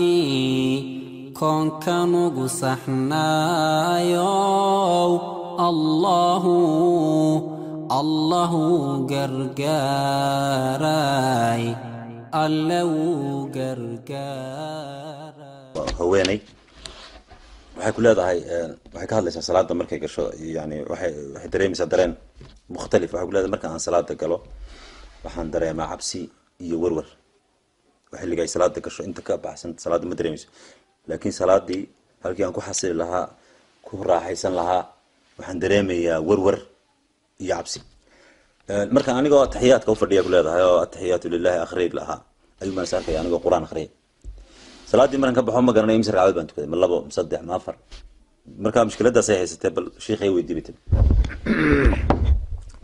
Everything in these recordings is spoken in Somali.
Islamkii koonkan ugu saxnaayow Allahu gargaaray alle wuu gargaaray haweeney waxay ku leedahay waxay ka hadlaysaa salaada markay gasho yani waxay dareemaysaa dareen mukhtalif waxay ku leedahay marka aan salaada galo waxaan dareemaa cabsi iyo warwar waxay ligay salaada gasho inta ka baxsan salaada ma dareemayso laakiin salaadii halkii aan ku xasili lahaa ku raaxaysan lahaa waxaan dareemayaa warwar iyo cabsi marka anigoo taxiyaadka u fadhiya ku leedahay oo taxiyaatu lillahi akhriid laha ayuu ma saarkay anigoo quraan akhriya salaadii markan ka baxo ma garanay imsa ragcad baan tukaday ma labo ma saddex ma afar marka mushkiladaas ay haysatay bal sheekhay weydiibtay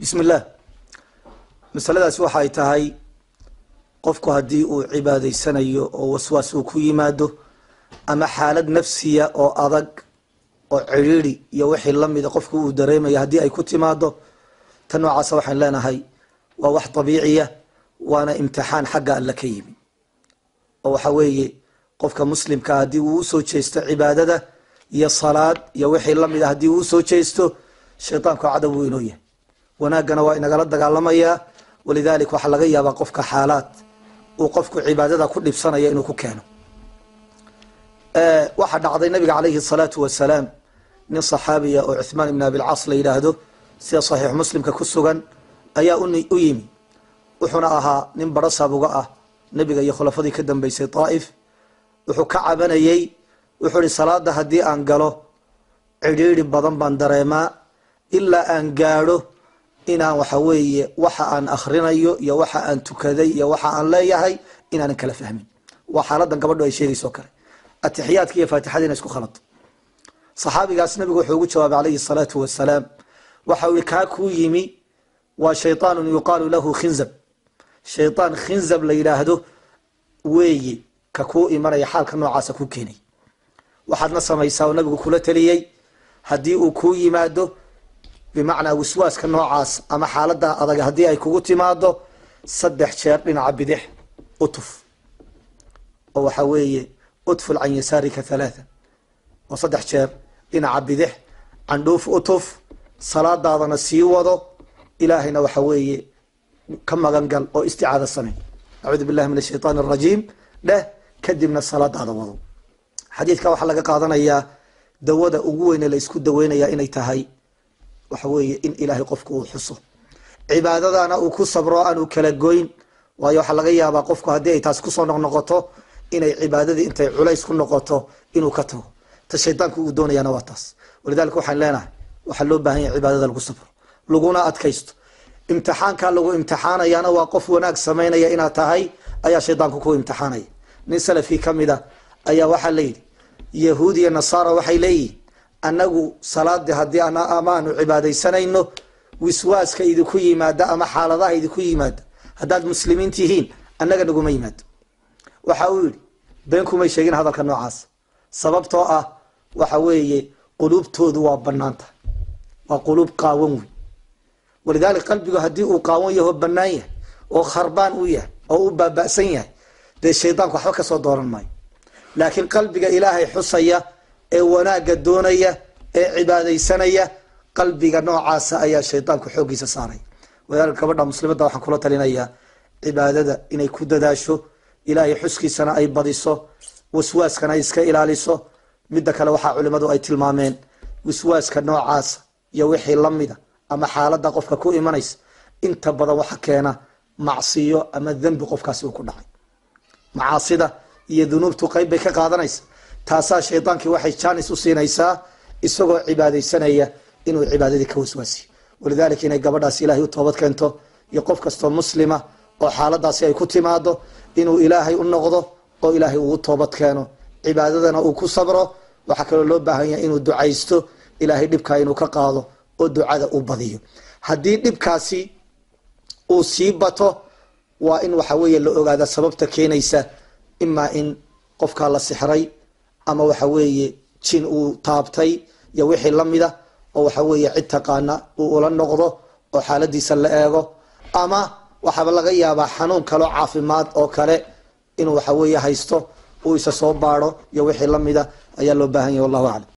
bismillah masaladaas waxay tahay qofku hadii uu cibaadaysanayo oo waswaas uu ku yimaado ama xaalad nafsiya oo adag oo ciriiri iyo wixii lamid ah qofku uu dareemayo hadii ay ku timaado tan noocaas waxaan leenahay waa wax dabiiciya waana imtixaan xagga alla ka yimi oo waxa weeye qofka muslimka hadii uu soo jeesto cibaadada iyo salaad iyo wixii lamid ah hadii uu soo jeesto shaytaanku cadow uu inoo yahay wanaagana waa inagala dagaalamaya walidaalika waxa laga yaabaa qofka xaalaad uu qofku cibaadada ku dhibsanaya inuu ku keeno waxa dhacday nabiga calayhi salaatu wasalaam nin saxaabiya oo Uthman ibn Abi al-As la yiraahdo sida saxiix muslimka ku sugan ayaa u yimi wuxuuna ahaa nin barasaab uga ah nabiga iyo khulafadii ka dambeysay Taif wuxuu ka cabanayay wuxuu salaada hadii aan galo ciriiri badan baan dareemaa ilaa aan gaadho inaan waxa weeye waxa aan akhrinayo iyo waxa aan tukaday iyo waxa aan leeyahay inaan kala fahmin waa xaaladan gabadhu ay sheegayso kale atixiyaadka iyo faatixada isku khalato saxaabigaas nabigu wuxuu ugu jawaabay calayhi salaatu wasalaam waxa uu ka ku yimi waa shaytaan yuqaalu lahu khinzab shaytaan khinzab la yiraahdo weeye ka ku imanaya xaalka noocaas ku keenay waxaadna samaysaa nabigu kula taliyay hadii uu ku yimaado بمعنى وسواس كنوعاس أما حالة أضاق هدي أي كوغو تيمادو صدح شير لنعب بدح أطف أو حوي أطفل عن يسارك ثلاثة وصدح شير لنعب بدح عندوف أطف صلاة داضنا السيوضو إلهنا وحوي كما غنقل أو استعاذة الصميم أعوذ بالله من الشيطان الرجيم له كدمنا الصلاة هذا وضو حديث كوا حلقة قاضنا إياه دودا أقوين اللي يسكد دوين يا إني تهي وحوي إن إلهي قفك وحصه عبادة أنا وكسب رأى وكلا جوين ويا حلقة يا بقفك هدي تاسكسو نقطه إن عبادة أنت عليس كل نقطه إنه كته الشيطان كودون يا نواتس ولذلك وحن لنا وحلو بهاي عبادة الكسب لقونا أتكيست امتحان كان لقو امتحان يا أنا واقف وناك سمينا يا إنا تهاي أي شيطان كوكو امتحاني نسأل في كم ده أي واحد ليل يهودي النصارى وحيلي anagu salaadi hadii ana amaanu cibaadeysanayno wiswaaska idinku yimaada ama xaaladaha idinku yimaada hadaad muslimiin tihiin anaga nagu ma yimaado waxa uu yiri beenku ma sheegin hadalka noocaas sababtoo ah waxa weeye qulubtoodu waa banaanta waa qulub qaawan weey walidaalka qalbigu hadii uu qaawan yahay banaan yahay oo kharbaan uu yahay oo uu baabaasan yahay de shaytaanku waxba ka soo dooran maayo laakiin qalbiga ilaahay xusaya ee wanaaga doonaya ee cibaadeysanaya qalbiga noocaas ayaa shaytaanku xoogiisa saaray wadaalka gabadha muslimada waxaan kula talinayaa cibaadada inay ku dadaasho ilaahay xuskiisana ay badiso waswaaskana ay iska ilaaliso midda kale waxa culimadu ay tilmaameen waswaaska noocaas iyo wixii lamida ama xaaladda qofka ku imanaysa inta badan waxa keena macsiyo ama dambi qofkaasi uu ku dhacay macaasida iyo dunuubtu qayb bay ka qaadanaysa taasaa shaytaankii waxay jaanis u siinaysaa isagoo cibaadeysanaya inuu cibaadadii ka waswaasiyo walidaalika inay gabadhaas ilaahay u toobad keento iyo qof kastoo muslima oo xaaladaasi ay ku timaado inuu ilaahay u noqdo oo ilaahay uu toobad keeno cibaadadana uu ku sabro waxa kale loo baahan yahay inuu ducaysto ilaahay dhibka inuu ka qaado oo ducada uu badiyo haddii dhibkaasi uu sii bato waa in waxa weeye la ogaada sababta keenaysa imaa in qofka la sixray ama waxa weeye jin uu taabtay iyo wixii lamida oo waxa weeye cid taqaana uu ula noqdo oo xaaladiisa la eego ama waxaaba laga yaabaa xanuun kaloo caafimaad oo kale inuu waxa weeye haysto uu isa soo baadho iyo wixii la mida ayaa loo baahan yahay wallahu aclam